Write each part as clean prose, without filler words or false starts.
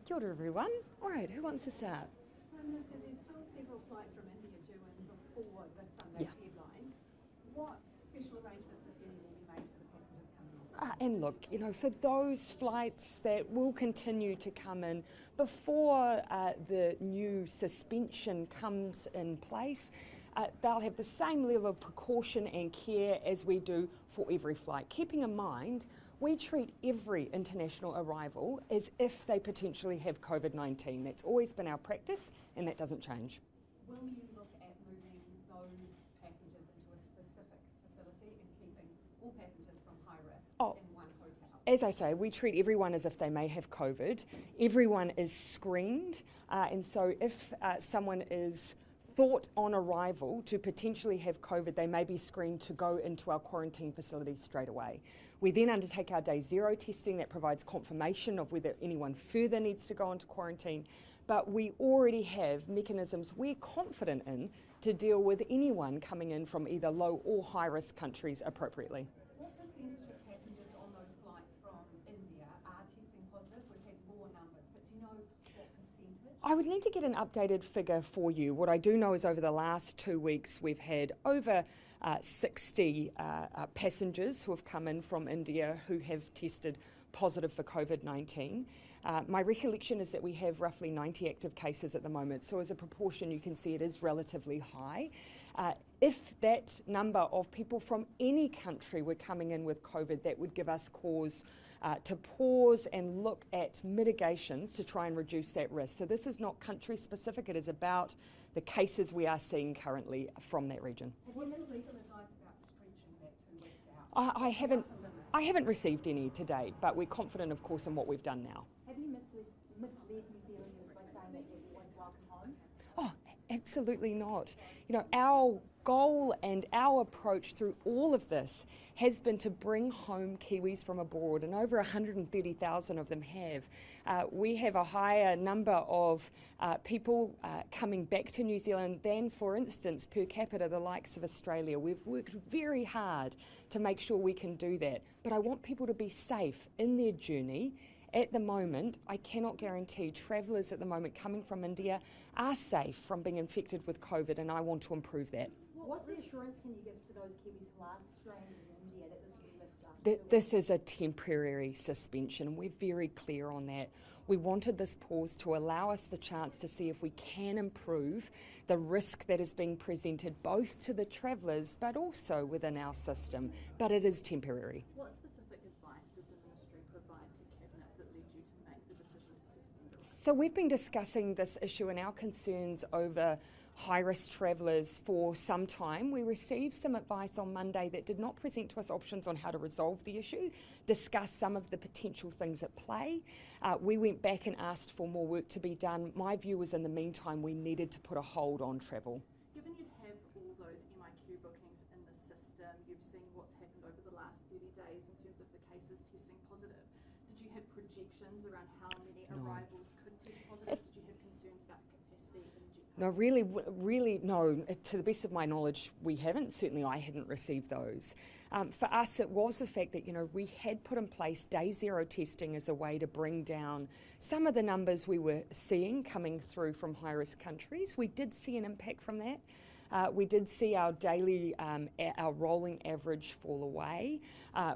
Kia ora everyone. All right, who wants to start? Prime Minister, there's still several flights from India due in before the Sunday deadline. What special arrangements, if any, will be made for the passengers coming in? And look, for those flights that will continue to come in before the new suspension comes in place, they'll have the same level of precaution and care as we do for every flight. Keeping in mind, we treat every international arrival as if they potentially have COVID-19. That's always been our practice, and that doesn't change. Will you look at moving those passengers into a specific facility and keeping all passengers from high risk in one hotel? As I say, we treat everyone as if they may have COVID. Everyone is screened, and so if someone is thought on arrival to potentially have COVID, they may be screened to go into our quarantine facility straight away. We then undertake our day zero testing that provides confirmation of whether anyone further needs to go into quarantine, but we already have mechanisms we're confident in to deal with anyone coming in from either low or high risk countries appropriately. What percentage of passengers on those flights from India are testing positive? We've had more numbers, but do you know what percentage? I would need to get an updated figure for you. What I do know is over the last 2 weeks we've had over 60 passengers who have come in from India who have tested positive for COVID-19. My recollection is that we have roughly 90 active cases at the moment, so as a proportion you can see it is relatively high. If that number of people from any country were coming in with COVID, that would give us cause to pause and look at mitigations to try and reduce that risk. So this is not country specific, it is about the cases we are seeing currently from that region. Have you legal advice about stretching that 2 weeks out? I haven't received any to date, but we're confident, of course, in what we've done now. Have you misled New Zealanders by saying that everyone's welcome home? Oh, absolutely not. Our goal and our approach through all of this has been to bring home Kiwis from abroad, and over 130,000 of them have. We have a higher number of people coming back to New Zealand than, for instance, per capita, the likes of Australia. We've worked very hard to make sure we can do that, but I want people to be safe in their journey. At the moment, I cannot guarantee travellers at the moment coming from India are safe from being infected with COVID, and I want to improve that. What reassurance can you give to those Kiwis who are stranded in India that this will lift up? This is a temporary suspension. We're very clear on that. We wanted this pause to allow us the chance to see if we can improve the risk that is being presented both to the travellers but also within our system. But it is temporary. What specific advice did the Ministry provide to Cabinet that led you to make the decision to suspend it? So we've been discussing this issue and our concerns over high-risk travellers for some time. We received some advice on Monday that did not present to us options on how to resolve the issue, discuss some of the potential things at play. We went back and asked for more work to be done. My view was in the meantime we needed to put a hold on travel. Given you have all those MIQ bookings in the system, you've seen what's happened over the last 30 days in terms of the cases testing positive. Did you have projections around how many arrivals could test positive? Did you have concerns about capacity in general? No, really, no. To the best of my knowledge, we haven't. Certainly I hadn't received those. For us, it was the fact that, we had put in place day zero testing as a way to bring down some of the numbers we were seeing coming through from high-risk countries. We did see an impact from that. We did see our daily, our rolling average fall away.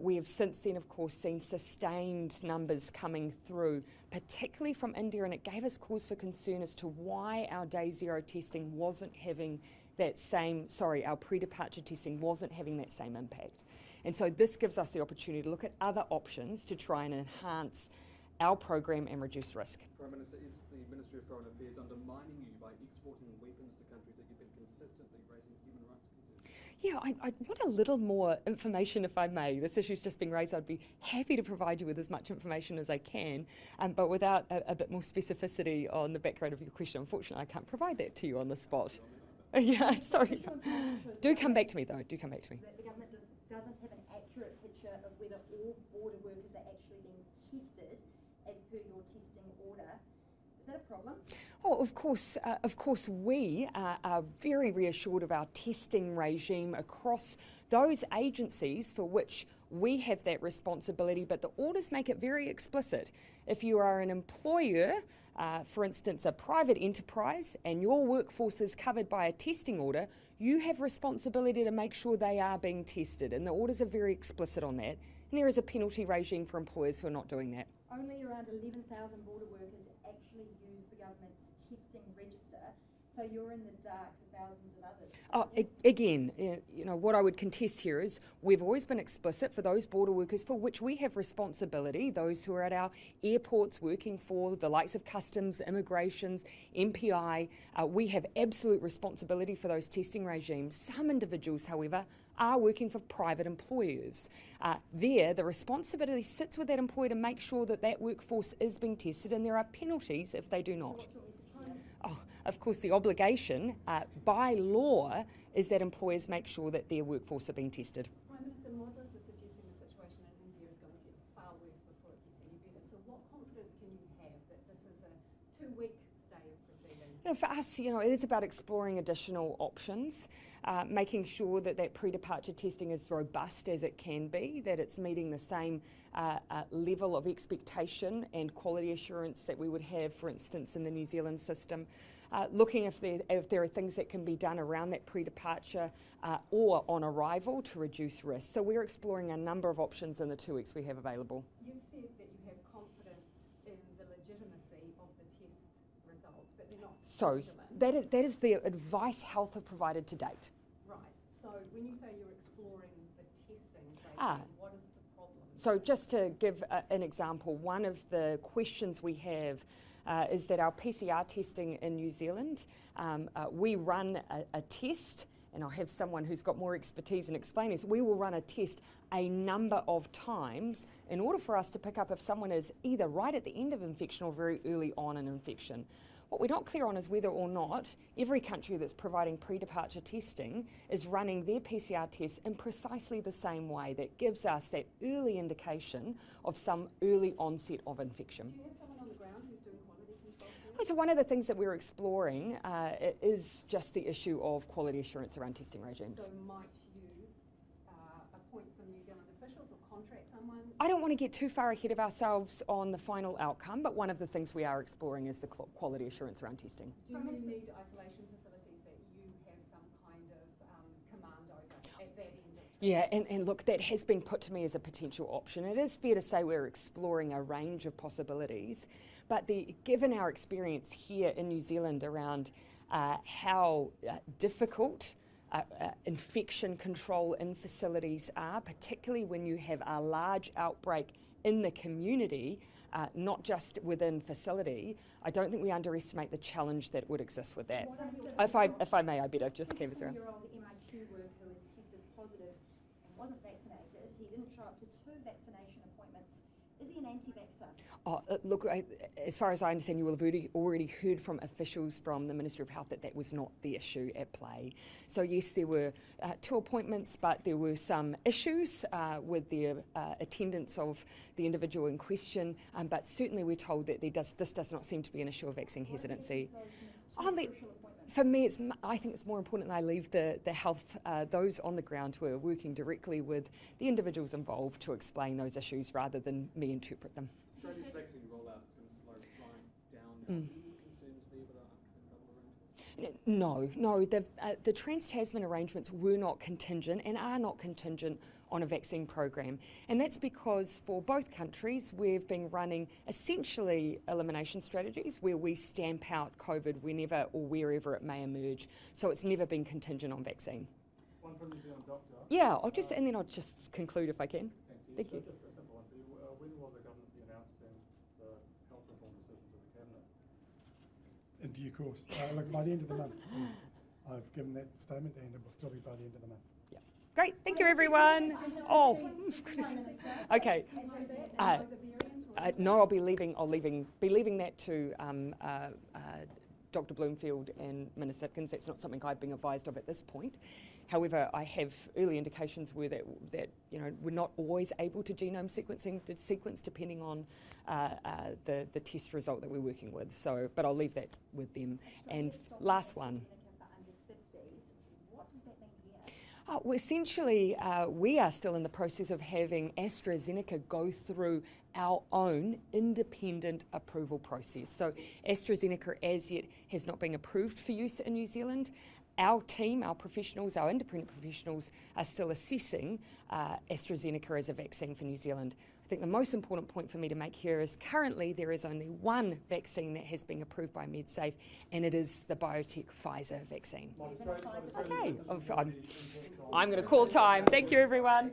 We have since then, of course, seen sustained numbers coming through, particularly from India, and it gave us cause for concern as to why our day zero testing wasn't having that same, our pre-departure testing wasn't having that same impact. And so this gives us the opportunity to look at other options to try and enhance our program and reduce risk. Prime Minister, is the Ministry of Foreign Affairs undermining you by exporting weapons to countries that you've been consistently raising human rights concerns? Yeah, I want a little more information, if I may. This issue's just been raised. I'd be happy to provide you with as much information as I can, but without a bit more specificity on the background of your question. Unfortunately, I can't provide that to you on the spot. Yeah, sorry. Do come back to me, though. Do come back to me. The government doesn't have an accurate picture of whether all border workers are actually being tested as per your testing order. Is that a problem? Oh, of course, we are very reassured of our testing regime across those agencies for which we have that responsibility, but the orders make it very explicit. If you are an employer, for instance, a private enterprise, and your workforce is covered by a testing order, you have responsibility to make sure they are being tested, and the orders are very explicit on that. And there is a penalty regime for employers who are not doing that. Only around 11,000 border workers actually use the government's testing register, so you're in the dark for thousands of others. Again, what I would contest here is we've always been explicit for those border workers for which we have responsibility, those who are at our airports working for the likes of customs, immigrations, MPI. We have absolute responsibility for those testing regimes. Some individuals, however, are working for private employers. The responsibility sits with that employer to make sure that that workforce is being tested, and there are penalties if they do not. Of course, the obligation by law is that employers make sure that their workforce are being tested. Prime Minister, modellers are suggesting the situation in India is going to get far worse before it gets any better. So what confidence can you have that this is a 2-week stay of proceedings? For us, it is about exploring additional options, making sure that that pre-departure testing is robust as it can be, that it's meeting the same level of expectation and quality assurance that we would have, for instance, in the New Zealand system. Looking if there are things that can be done around that pre-departure or on arrival to reduce risk. So we're exploring a number of options in the 2 weeks we have available. You've said that you have confidence in the legitimacy of the test results, that they're not So fraudulent. that is the advice Health have provided to date. Right. So when you say you're exploring the testing regime, what is the problem? So just to give an example, one of the questions we have is that our PCR testing in New Zealand, we run a test, and I'll have someone who's got more expertise in explaining this. We will run a test a number of times in order for us to pick up if someone is either right at the end of infection or very early on in infection. What we're not clear on is whether or not every country that's providing pre-departure testing is running their PCR tests in precisely the same way that gives us that early indication of some early onset of infection. Do you have someone on the ground who's doing quality control for you? So one of the things that we're exploring is just the issue of quality assurance around testing regimes. So might you appoint some New Zealand officials or contract someone? I don't want to get too far ahead of ourselves on the final outcome, but one of the things we are exploring is the quality assurance around testing. Do you need isolation facilities that you have some kind of command over at that end? Yeah, and look, that has been put to me as a potential option. It is fair to say we're exploring a range of possibilities, but given our experience here in New Zealand around how difficult infection control in facilities are, particularly when you have a large outbreak in the community, not just within facility, I don't think we underestimate the challenge that would exist with that. If I may, I better just canvass around. year-old MIQ worker who was tested positive and wasn't vaccinated. He didn't show up to 2 vaccination appointments. Is he an anti-vaxxer? Look, as far as I understand, you will have already heard from officials from the Ministry of Health that was not the issue at play. So yes, there were 2 appointments, but there were some issues with the attendance of the individual in question. But certainly we're told that this does not seem to be an issue of vaccine hesitancy. For me, I think it's more important that I leave the health, those on the ground who are working directly with the individuals involved to explain those issues rather than me interpret them. Australia's vaccine rollout is going to slow right down. Any concerns there with our double arrangements? No. The Trans-Tasman arrangements were not contingent and are not contingent on a vaccine program. And that's because for both countries, we've been running essentially elimination strategies where we stamp out COVID whenever or wherever it may emerge. So it's never been contingent on vaccine. One from New Zealand doctor. Yeah, I'll just conclude if I can. Thank you. So just a simple one for you. When will the government be announcing the health reform decisions of the Cabinet? In due course. Look, by the end of the month. I've given that statement and it will still be by the end of the month. Yeah. Great. Thank you, everyone. Oh, okay. No, I'll be leaving that to Dr. Bloomfield and Minister Hipkins. That's not something I've been advised of at this point. However, I have early indications where that we're not always able to genome sequence depending on the test result that we're working with. So, but I'll leave that with them. And last one. Well, essentially, we are still in the process of having AstraZeneca go through our own independent approval process. So AstraZeneca as yet has not been approved for use in New Zealand. Our team, our professionals, our independent professionals are still assessing AstraZeneca as a vaccine for New Zealand. I think the most important point for me to make here is currently there is only one vaccine that has been approved by MedSafe, and it is the biotech Pfizer vaccine. Okay, I'm going to call time. Thank you, everyone.